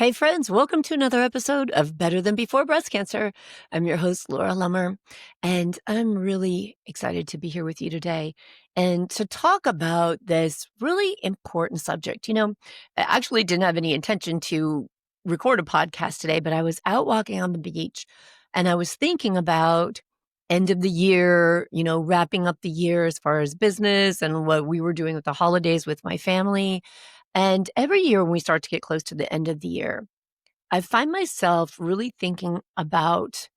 Hey, friends, welcome to another episode of Better Than Before Breast Cancer. I'm your host, Laura Lummer, and I'm really excited to be here with you today and to talk about this really important subject. I actually didn't have any intention to record a podcast today, but I was out walking on the beach and I was thinking about end of the year, wrapping up the year as far as business and what we were doing with the holidays with my family. And every year when we start to get close to the end of the year, I find myself really thinking about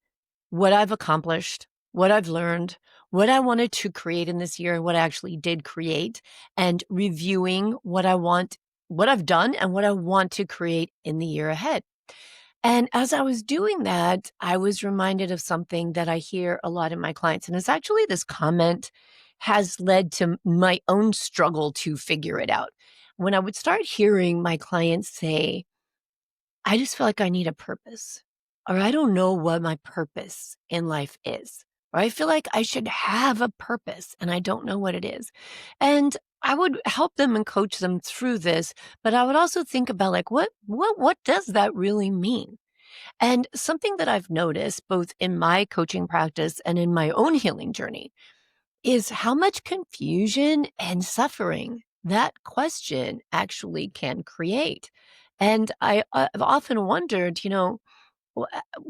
what I've accomplished, what I've learned, what I wanted to create in this year and what I actually did create, and reviewing what I've done and what I want to create in the year ahead. And as I was doing that, I was reminded of something that I hear a lot in my clients. And it's actually this comment has led to my own struggle to figure it out. When I would start hearing my clients say, I just feel like I need a purpose, or I don't know what my purpose in life is, or I feel like I should have a purpose and I don't know what it is. And I would help them and coach them through this, but I would also think about like, what does that really mean? And something that I've noticed both in my coaching practice and in my own healing journey is how much confusion and suffering that question actually can create. And I've often wondered,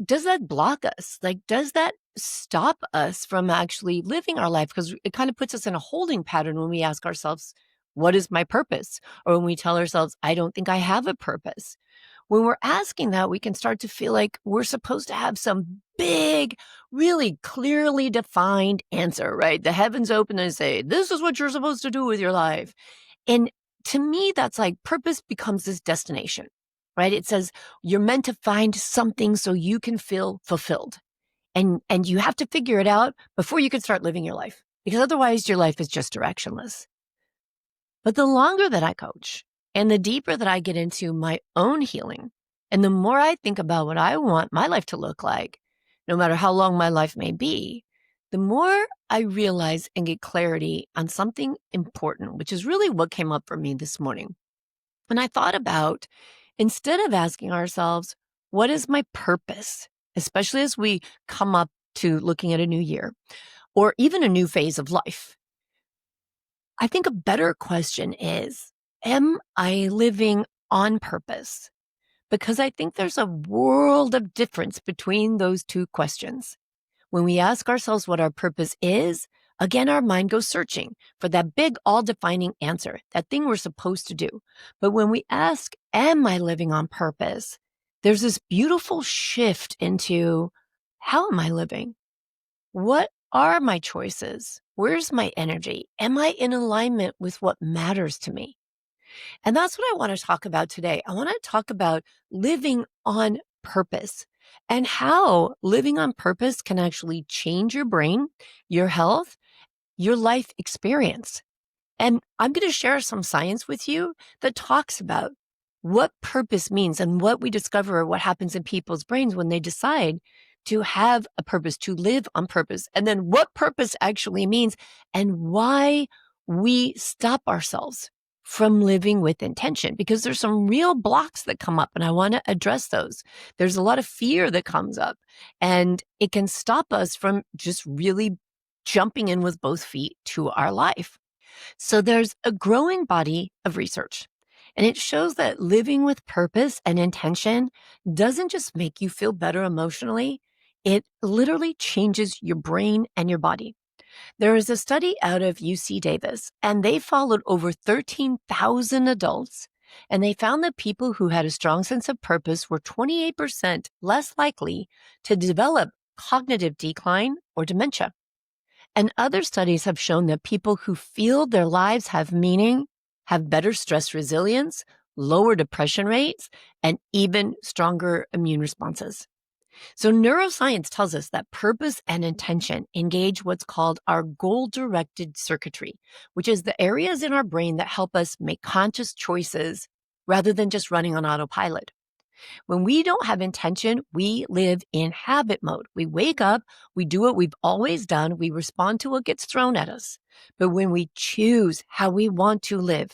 does that block us? Like, does that stop us from actually living our life? Because it kind of puts us in a holding pattern when we ask ourselves, what is my purpose? Or when we tell ourselves, I don't think I have a purpose. When we're asking that, we can start to feel like we're supposed to have some big, really clearly defined answer, right? The heavens open and say, this is what you're supposed to do with your life. And to me, that's like purpose becomes this destination, right? It says you're meant to find something so you can feel fulfilled. And you have to figure it out before you can start living your life, because otherwise your life is just directionless. But the longer that I coach and the deeper that I get into my own healing, and the more I think about what I want my life to look like, no matter how long my life may be, the more I realize and get clarity on something important, which is really what came up for me this morning. And I thought about, instead of asking ourselves, what is my purpose? Especially as we come up to looking at a new year or even a new phase of life. I think a better question is, am I living on purpose? Because I think there's a world of difference between those two questions. When we ask ourselves what our purpose is, again, our mind goes searching for that big, all-defining answer, that thing we're supposed to do. But when we ask, am I living on purpose? There's this beautiful shift into, how am I living? What are my choices? Where's my energy? Am I in alignment with what matters to me? And that's what I want to talk about today. I want to talk about living on purpose and how living on purpose can actually change your brain, your health, your life experience. And I'm going to share some science with you that talks about what purpose means and what we discover, what happens in people's brains when they decide to have a purpose, to live on purpose, and then what purpose actually means and why we stop ourselves from living with intention, because there's some real blocks that come up and I want to address those. There's a lot of fear that comes up and it can stop us from just really jumping in with both feet to our life. So there's a growing body of research, and it shows that living with purpose and intention doesn't just make you feel better emotionally, it literally changes your brain and your body. There is a study out of UC Davis, and they followed over 13,000 adults, and they found that people who had a strong sense of purpose were 28% less likely to develop cognitive decline or dementia. And other studies have shown that people who feel their lives have meaning have better stress resilience, lower depression rates, and even stronger immune responses. So neuroscience tells us that purpose and intention engage what's called our goal-directed circuitry, which is the areas in our brain that help us make conscious choices rather than just running on autopilot. When we don't have intention, we live in habit mode. We wake up, we do what we've always done, we respond to what gets thrown at us. But when we choose how we want to live,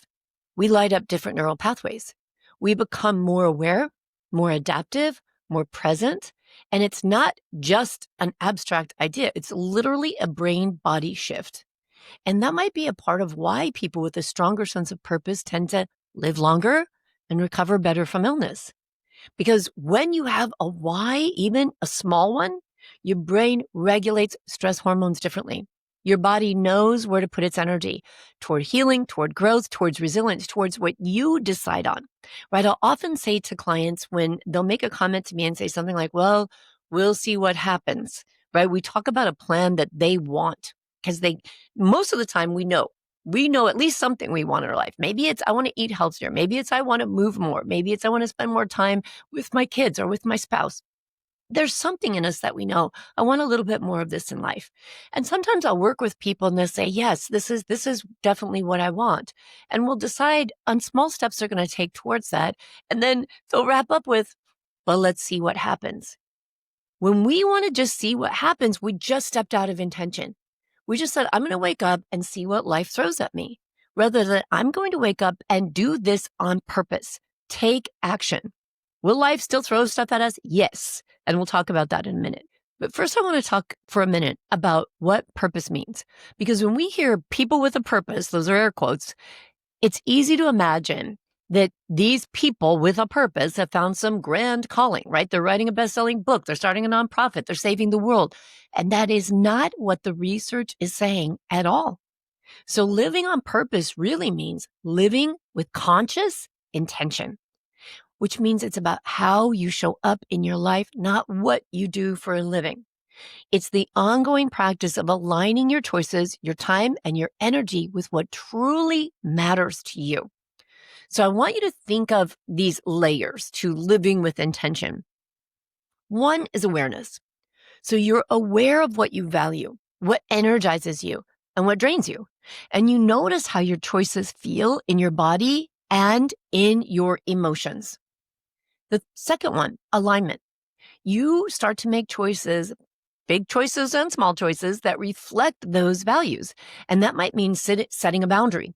we light up different neural pathways. We become more aware, more adaptive, more present. And it's not just an abstract idea. It's literally a brain-body shift. And that might be a part of why people with a stronger sense of purpose tend to live longer and recover better from illness. Because when you have a why, even a small one, your brain regulates stress hormones differently. Your body knows where to put its energy toward healing, toward growth, towards resilience, towards what you decide on, right? I'll often say to clients when they'll make a comment to me and say something like, well, we'll see what happens, right? We talk about a plan that they want because most of the time we know at least something we want in our life. Maybe it's, I want to eat healthier. Maybe it's, I want to move more. Maybe it's, I want to spend more time with my kids or with my spouse. There's something in us that we know, I want a little bit more of this in life. And sometimes I'll work with people and they'll say, yes, this is definitely what I want. And we'll decide on small steps they're going to take towards that. And then they'll wrap up with, well, let's see what happens. When we want to just see what happens, we just stepped out of intention. We just said, I'm going to wake up and see what life throws at me, rather than I'm going to wake up and do this on purpose. Take action. Will life still throw stuff at us? Yes. And we'll talk about that in a minute. But first, I want to talk for a minute about what purpose means. Because when we hear people with a purpose, those are air quotes, it's easy to imagine that these people with a purpose have found some grand calling, right? They're writing a best-selling book. They're starting a nonprofit. They're saving the world. And that is not what the research is saying at all. So living on purpose really means living with conscious intention, which means it's about how you show up in your life, not what you do for a living. It's the ongoing practice of aligning your choices, your time, and your energy with what truly matters to you. So I want you to think of these layers to living with intention. One is awareness. So you're aware of what you value, what energizes you, and what drains you. And you notice how your choices feel in your body and in your emotions. The second one, alignment. You start to make choices, big choices and small choices that reflect those values. And that might mean setting a boundary,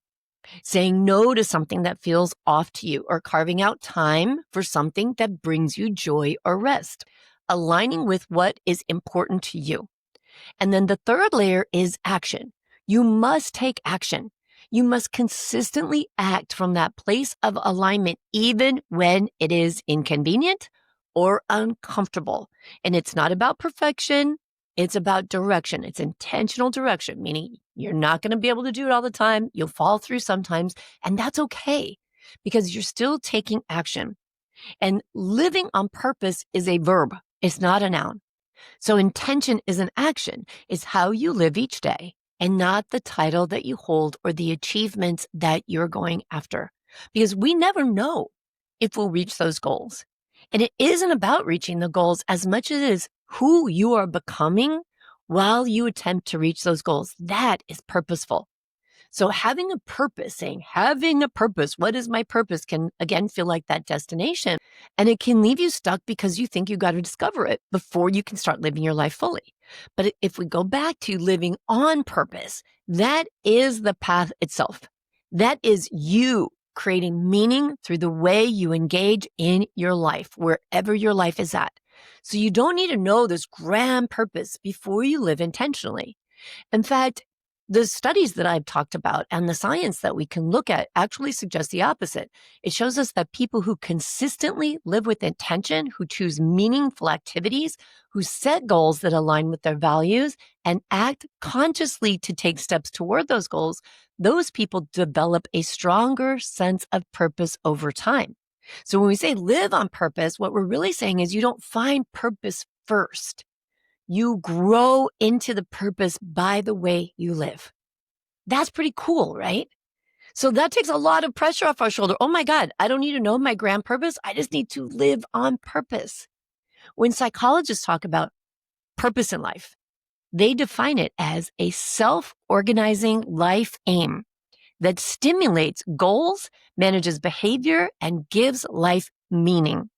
saying no to something that feels off to you, or carving out time for something that brings you joy or rest, aligning with what is important to you. And then the third layer is action. You must take action. You must consistently act from that place of alignment, even when it is inconvenient or uncomfortable. And it's not about perfection. It's about direction. It's intentional direction, meaning you're not going to be able to do it all the time. You'll fall through sometimes, and that's okay because you're still taking action. And living on purpose is a verb. It's not a noun. So intention is an action. It's how you live each day and not the title that you hold or the achievements that you're going after. Because we never know if we'll reach those goals. And it isn't about reaching the goals as much as it is who you are becoming while you attempt to reach those goals. That is purposeful. So having a purpose, what is my purpose, can again feel like that destination. And it can leave you stuck because you think you got to discover it before you can start living your life fully. But if we go back to living on purpose, that is the path itself. That is you creating meaning through the way you engage in your life, wherever your life is at. So you don't need to know this grand purpose before you live intentionally. In fact, the studies that I've talked about and the science that we can look at actually suggest the opposite. It shows us that people who consistently live with intention, who choose meaningful activities, who set goals that align with their values and act consciously to take steps toward those goals, those people develop a stronger sense of purpose over time. So when we say live on purpose, what we're really saying is you don't find purpose first. You grow into the purpose by the way you live. That's pretty cool, right? So that takes a lot of pressure off our shoulder. Oh my God, I don't need to know my grand purpose. I just need to live on purpose. When psychologists talk about purpose in life, they define it as a self-organizing life aim that stimulates goals, manages behavior, and gives life meaning.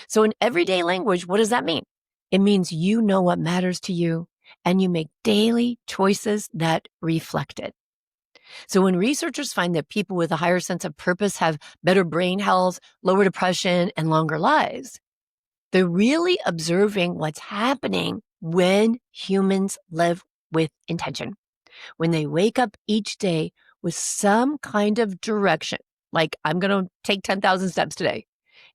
So in everyday language, what does that mean? It means you know what matters to you and you make daily choices that reflect it. So when researchers find that people with a higher sense of purpose have better brain health, lower depression, and longer lives, they're really observing what's happening when humans live with intention. When they wake up each day with some kind of direction, like I'm going to take 10,000 steps today.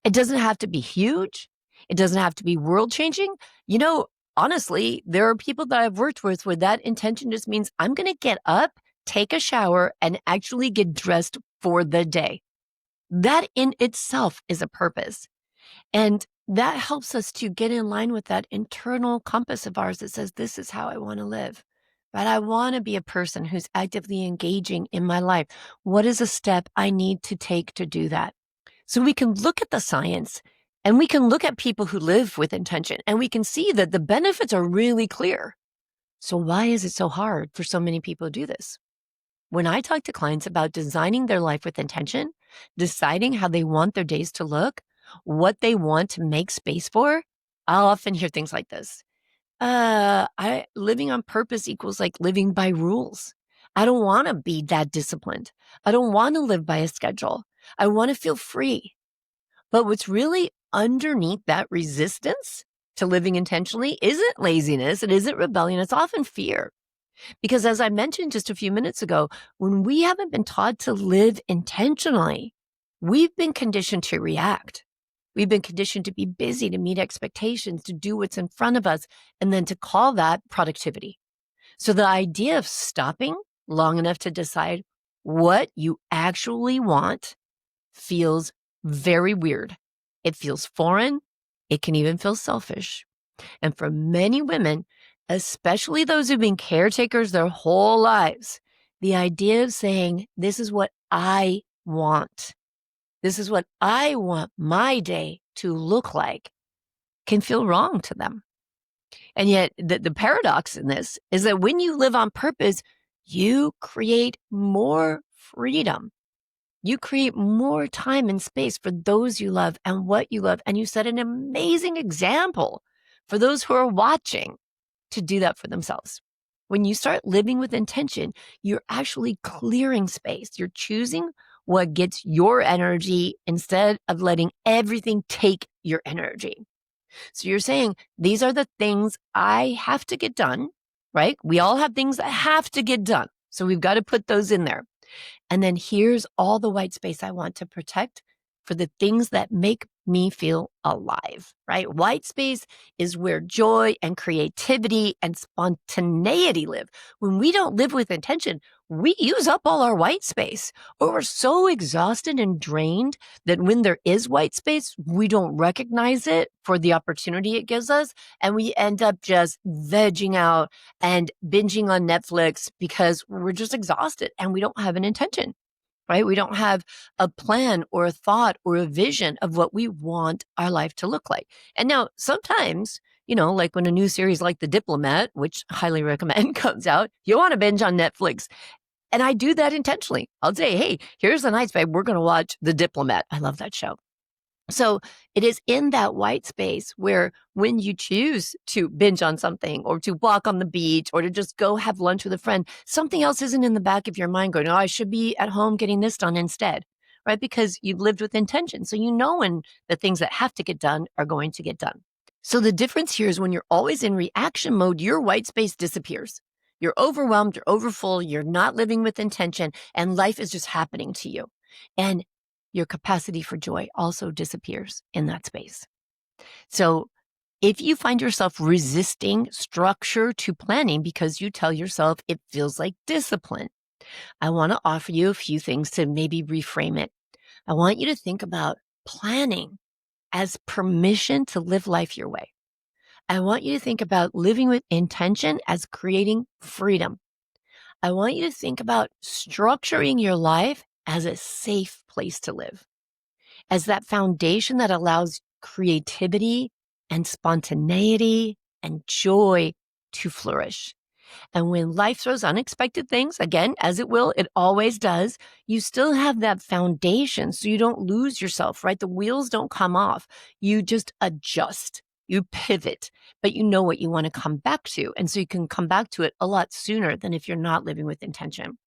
It doesn't have to be huge. It doesn't have to be world changing. You know, honestly, there are people that I've worked with where that intention just means I'm going to get up, take a shower, and actually get dressed for the day. That in itself is a purpose. And that helps us to get in line with that internal compass of ours that says, this is how I want to live. But I want to be a person who's actively engaging in my life. What is a step I need to take to do that? So we can look at the science and we can look at people who live with intention and we can see that the benefits are really clear. So why is it so hard for so many people to do this? When I talk to clients about designing their life with intention, deciding how they want their days to look, what they want to make space for, I'll often hear things like this. Living on purpose equals like living by rules. I don't want to be that disciplined. I don't want to live by a schedule. I want to feel free. But what's really underneath that resistance to living intentionally isn't laziness. It isn't rebellion. It's often fear. Because as I mentioned just a few minutes ago, when we haven't been taught to live intentionally, we've been conditioned to react. We've been conditioned to be busy, to meet expectations, to do what's in front of us, and then to call that productivity. So the idea of stopping long enough to decide what you actually want feels very weird. It feels foreign. It can even feel selfish. And for many women, especially those who've been caretakers their whole lives, the idea of saying, this is what I want, this is what I want my day to look like, can feel wrong to them. And yet the paradox in this is that when you live on purpose, you create more freedom. You create more time and space for those you love and what you love. And you set an amazing example for those who are watching to do that for themselves. When you start living with intention, you're actually clearing space. You're choosing what gets your energy instead of letting everything take your energy. So you're saying, these are the things I have to get done, right? We all have things that have to get done. So we've got to put those in there. And then here's all the white space I want to protect for the things that make me feel alive, right? White space is where joy and creativity and spontaneity live. When we don't live with intention, we use up all our white space, or we're so exhausted and drained that when there is white space, we don't recognize it for the opportunity it gives us. And we end up just vegging out and binging on Netflix because we're just exhausted and we don't have an intention. Right? We don't have a plan or a thought or a vision of what we want our life to look like. And now sometimes, like when a new series like The Diplomat, which I highly recommend, comes out, you want to binge on Netflix. And I do that intentionally. I'll say, hey, here's the night, babe. We're going to watch The Diplomat. I love that show. So it is in that white space where when you choose to binge on something or to walk on the beach or to just go have lunch with a friend, something else isn't in the back of your mind going, oh, I should be at home getting this done instead, right? Because you've lived with intention. So you know when the things that have to get done are going to get done. So the difference here is when you're always in reaction mode, your white space disappears. You're overwhelmed, you're overfull, you're not living with intention, and life is just happening to you. And your capacity for joy also disappears in that space. So if you find yourself resisting structure to planning because you tell yourself it feels like discipline, I want to offer you a few things to maybe reframe it. I want you to think about planning as permission to live life your way. I want you to think about living with intention as creating freedom. I want you to think about structuring your life as a safe place to live, as that foundation that allows creativity and spontaneity and joy to flourish. And when life throws unexpected things, again, as it will, it always does, you still have that foundation so you don't lose yourself, right? The wheels don't come off. You just adjust, you pivot, but you know what you want to come back to. And so you can come back to it a lot sooner than if you're not living with intention.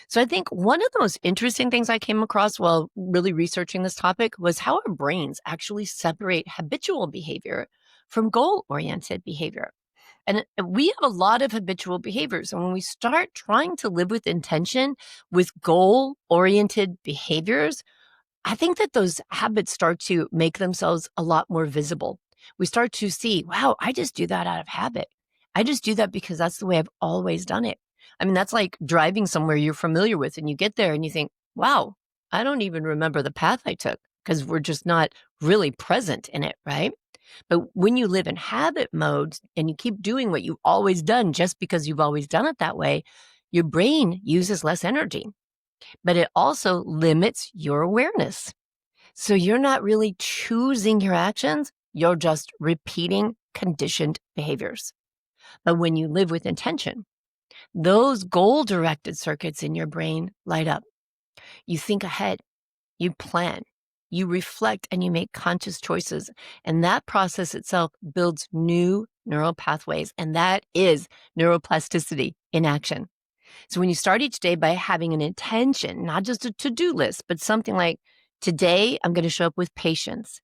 So I think one of the most interesting things I came across while really researching this topic was how our brains actually separate habitual behavior from goal oriented behavior. And we have a lot of habitual behaviors. And when we start trying to live with intention with goal oriented behaviors, I think that those habits start to make themselves a lot more visible. We start to see, wow, I just do that out of habit. I just do that because that's the way I've always done it. I mean, that's like driving somewhere you're familiar with and you get there and you think, wow, I don't even remember the path I took because we're just not really present in it, right? But when you live in habit mode and you keep doing what you've always done just because you've always done it that way, your brain uses less energy, but it also limits your awareness. So you're not really choosing your actions, you're just repeating conditioned behaviors. But when you live with intention, those goal directed circuits in your brain light up. You think ahead, you plan, you reflect, and you make conscious choices. And that process itself builds new neural pathways. And that is neuroplasticity in action. So when you start each day by having an intention, not just a to-do list, but something like, today I'm going to show up with patience.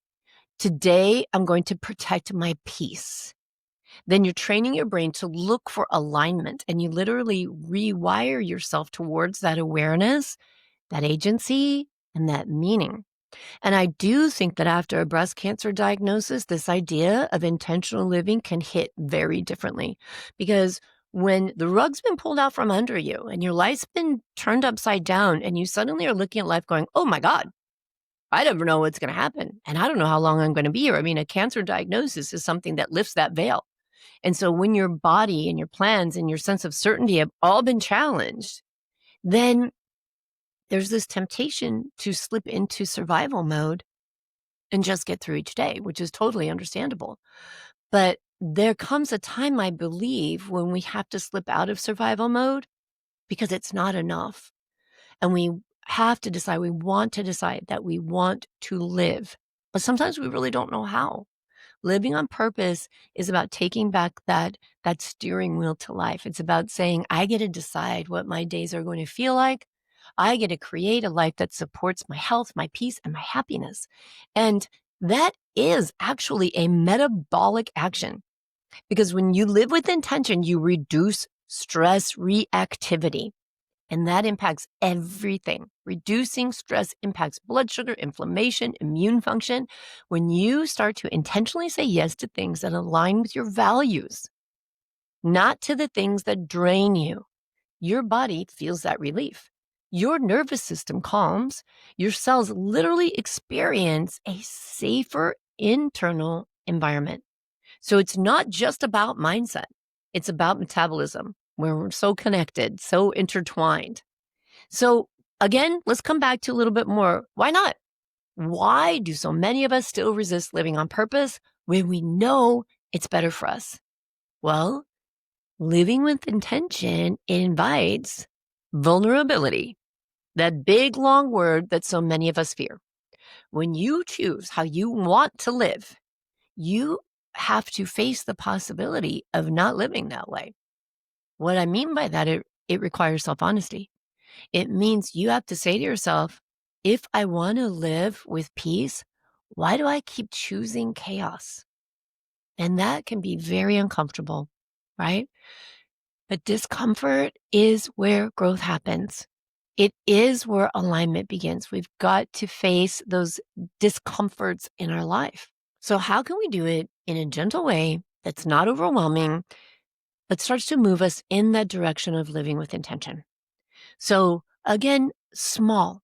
Today I'm going to protect my peace. Then you're training your brain to look for alignment and you literally rewire yourself towards that awareness, that agency, and that meaning. And I do think that after a breast cancer diagnosis, this idea of intentional living can hit very differently because when the rug's been pulled out from under you and your life's been turned upside down and you suddenly are looking at life going, oh my God, I never know what's going to happen. And I don't know how long I'm going to be here. I mean, a cancer diagnosis is something that lifts that veil. And so when your body and your plans and your sense of certainty have all been challenged, then there's this temptation to slip into survival mode and just get through each day, which is totally understandable. But there comes a time, I believe, when we have to slip out of survival mode because it's not enough. And we have to decide, we want to decide that we want to live. But sometimes we really don't know how. Living on purpose is about taking back that steering wheel to life. It's about saying, I get to decide what my days are going to feel like. I get to create a life that supports my health, my peace, and my happiness. And that is actually a metabolic action because when you live with intention, you reduce stress reactivity. And that impacts everything. Reducing stress impacts blood sugar, inflammation, immune function. When you start to intentionally say yes to things that align with your values, not to the things that drain you, your body feels that relief. Your nervous system calms. Your cells literally experience a safer internal environment. So it's not just about mindset. It's about metabolism, where we're so connected, so intertwined. So again, let's come back to a little bit more. Why not? Why do so many of us still resist living on purpose when we know it's better for us? Well, living with intention invites vulnerability, that big long word that so many of us fear. When you choose how you want to live, you have to face the possibility of not living that way. What I mean by that, it requires self-honesty. It means you have to say to yourself, if I want to live with peace, why do I keep choosing chaos? And that can be very uncomfortable, right? But discomfort is where growth happens. It is where alignment begins. We've got to face those discomforts in our life. So how can we do it in a gentle way that's not overwhelming, but starts to move us in that direction of living with intention? So again, small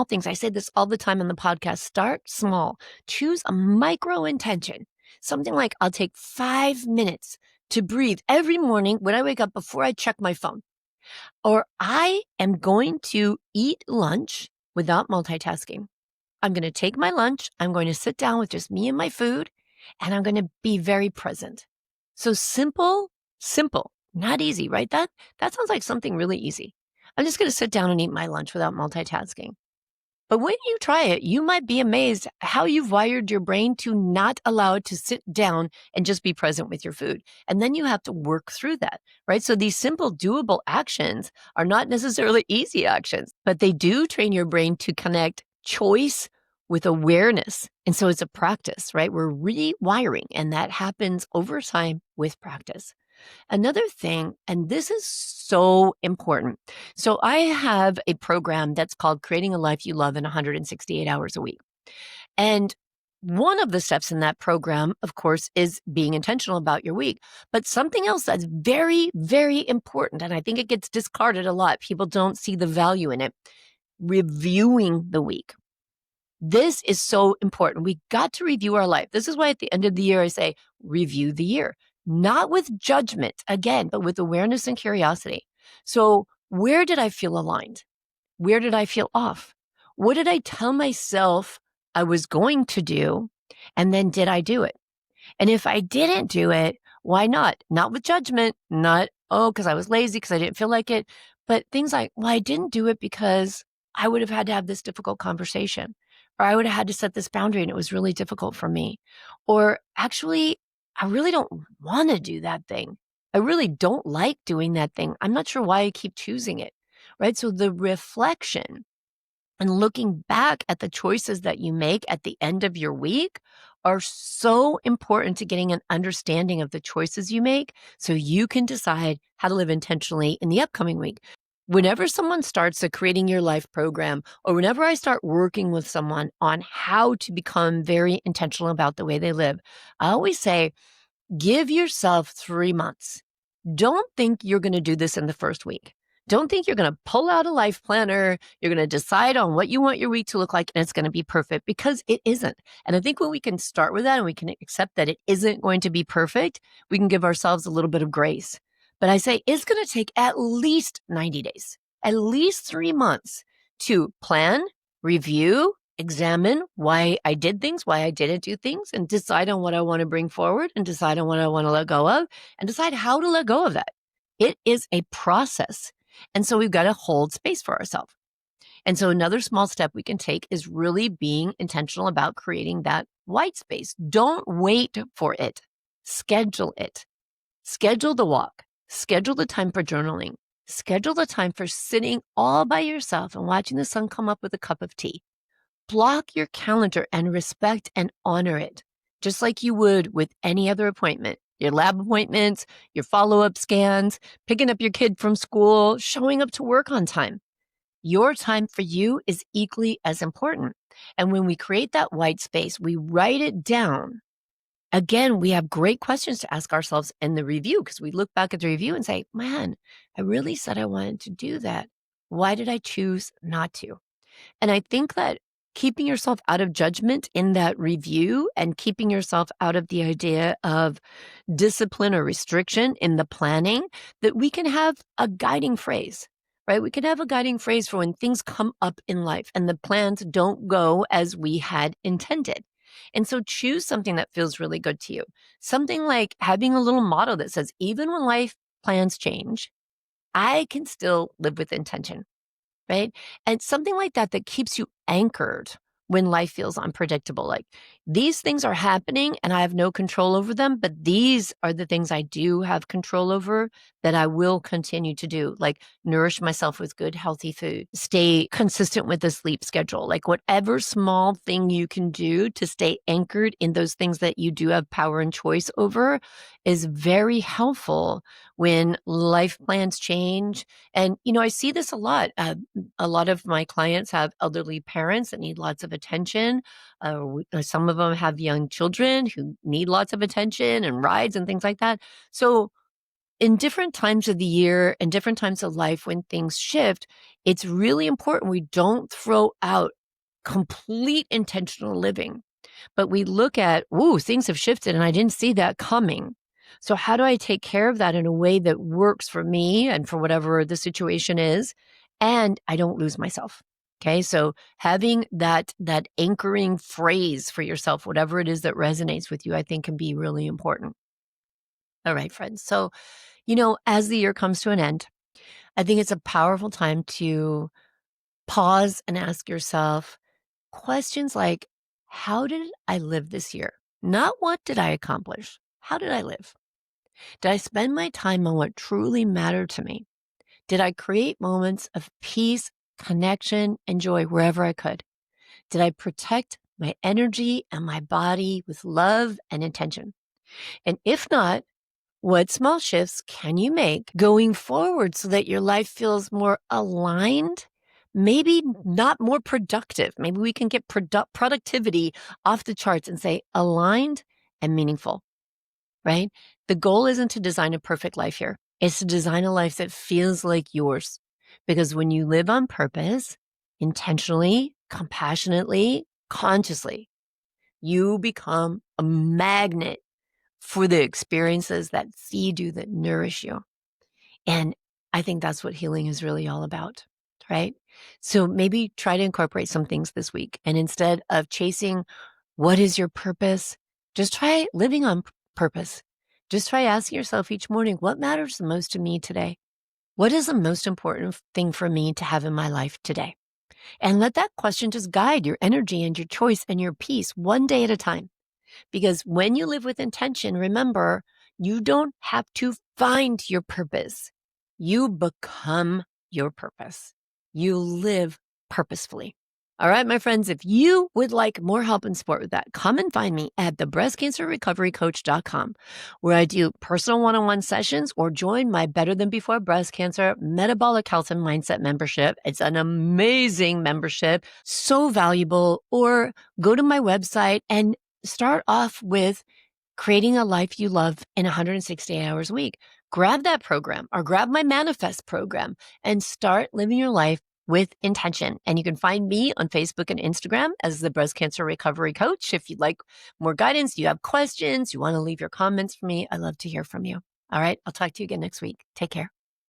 things. I say this all the time on the podcast. Start small. Choose a micro intention. Something like I'll take 5 minutes to breathe every morning when I wake up before I check my phone. Or I am going to eat lunch without multitasking. I'm going to take my lunch. I'm going to sit down with just me and my food, and I'm going to be very present. So simple, not easy, right? That sounds like something really easy. I'm just going to sit down and eat my lunch without multitasking. But when you try it, you might be amazed how you've wired your brain to not allow it to sit down and just be present with your food. And then you have to work through that, right? So these simple, doable actions are not necessarily easy actions, but they do train your brain to connect choice with awareness. And so it's a practice, right? We're rewiring, and that happens over time with practice. Another thing, and this is so important. So I have a program that's called Creating a Life You Love in 168 Hours a Week. And one of the steps in that program, of course, is being intentional about your week. But something else that's very, very important, and I think it gets discarded a lot, people don't see the value in it, reviewing the week. This is so important. We got to review our life. This is why at the end of the year, I say, review the year, not with judgment, again, but with awareness and curiosity. So, where did I feel aligned? Where did I feel off? What did I tell myself I was going to do? And then did I do it? And if I didn't do it, why not? Not with judgment, not, oh, because I was lazy, because I didn't feel like it, but things like, well, I didn't do it because I would have had to have this difficult conversation, or I would have had to set this boundary and it was really difficult for me. Or actually, I really don't want to do that thing. I really don't like doing that thing. I'm not sure why I keep choosing it, right? So the reflection and looking back at the choices that you make at the end of your week are so important to getting an understanding of the choices you make so you can decide how to live intentionally in the upcoming week. Whenever someone starts a Creating Your Life program, or whenever I start working with someone on how to become very intentional about the way they live, I always say, give yourself 3 months. Don't think you're going to do this in the first week. Don't think you're going to pull out a life planner. You're going to decide on what you want your week to look like and it's going to be perfect, because it isn't. And I think when we can start with that and we can accept that it isn't going to be perfect, we can give ourselves a little bit of grace. But I say it's going to take at least 90 days, at least 3 months to plan, review, examine why I did things, why I didn't do things, and decide on what I want to bring forward and decide on what I want to let go of and decide how to let go of that. It is a process. And so we've got to hold space for ourselves. And so another small step we can take is really being intentional about creating that white space. Don't wait for it. Schedule it. Schedule the walk. Schedule the time for journaling. Schedule the time for sitting all by yourself and watching the sun come up with a cup of tea. Block your calendar and respect and honor it, just like you would with any other appointment. Your lab appointments, your follow-up scans, picking up your kid from school, showing up to work on time. Your time for you is equally as important. And when we create that white space, we write it down. Again, we have great questions to ask ourselves in the review, because we look back at the review and say, man, I really said I wanted to do that. Why did I choose not to? And I think that keeping yourself out of judgment in that review and keeping yourself out of the idea of discipline or restriction in the planning, that we can have a guiding phrase, right? We can have a guiding phrase for when things come up in life and the plans don't go as we had intended. And so choose something that feels really good to you. Something like having a little motto that says, even when life plans change, I can still live with intention. Right? And something like that that keeps you anchored when life feels unpredictable. Like, these things are happening and I have no control over them, but these are the things I do have control over that I will continue to do, like nourish myself with good, healthy food, stay consistent with the sleep schedule, like whatever small thing you can do to stay anchored in those things that you do have power and choice over is very helpful when life plans change. And, I see this a lot. A lot of my clients have elderly parents that need lots of attention. Some of them have young children who need lots of attention and rides and things like that. So in different times of the year and different times of life, when things shift, it's really important we don't throw out complete intentional living, but we look at, ooh, things have shifted and I didn't see that coming. So how do I take care of that in a way that works for me and for whatever the situation is, and I don't lose myself? Okay, so having that anchoring phrase for yourself, whatever it is that resonates with you, I think can be really important. All right, friends. So, as the year comes to an end, I think it's a powerful time to pause and ask yourself questions like, how did I live this year? Not what did I accomplish? How did I live? Did I spend my time on what truly mattered to me? Did I create moments of peace, connection, and joy wherever I could? Did I protect my energy and my body with love and intention? And if not, what small shifts can you make going forward so that your life feels more aligned? Maybe not more productive. Maybe we can get productivity off the charts and say aligned and meaningful, right? The goal isn't to design a perfect life here. It's to design a life that feels like yours. Because when you live on purpose, intentionally, compassionately, consciously, you become a magnet for the experiences that feed you, that nourish you. And I think that's what healing is really all about, right? So maybe try to incorporate some things this week. And instead of chasing what is your purpose, just try living on purpose. Just try asking yourself each morning, what matters the most to me today? What is the most important thing for me to have in my life today? And let that question just guide your energy and your choice and your peace one day at a time. Because when you live with intention, remember, you don't have to find your purpose. You become your purpose. You live purposefully. All right, my friends, if you would like more help and support with that, come and find me at thebreastcancerrecoverycoach.com, where I do personal one-on-one sessions, or join my Better Than Before Breast Cancer Metabolic Health and Mindset membership. It's an amazing membership, so valuable. Or go to my website and start off with creating a life you love in 160 hours a week. Grab that program or grab my Manifest program and start living your life with intention. And you can find me on Facebook and Instagram as the Breast Cancer Recovery Coach. If you'd like more guidance, you have questions, you want to leave your comments for me, I'd love to hear from you. All right, I'll talk to you again next week. Take care.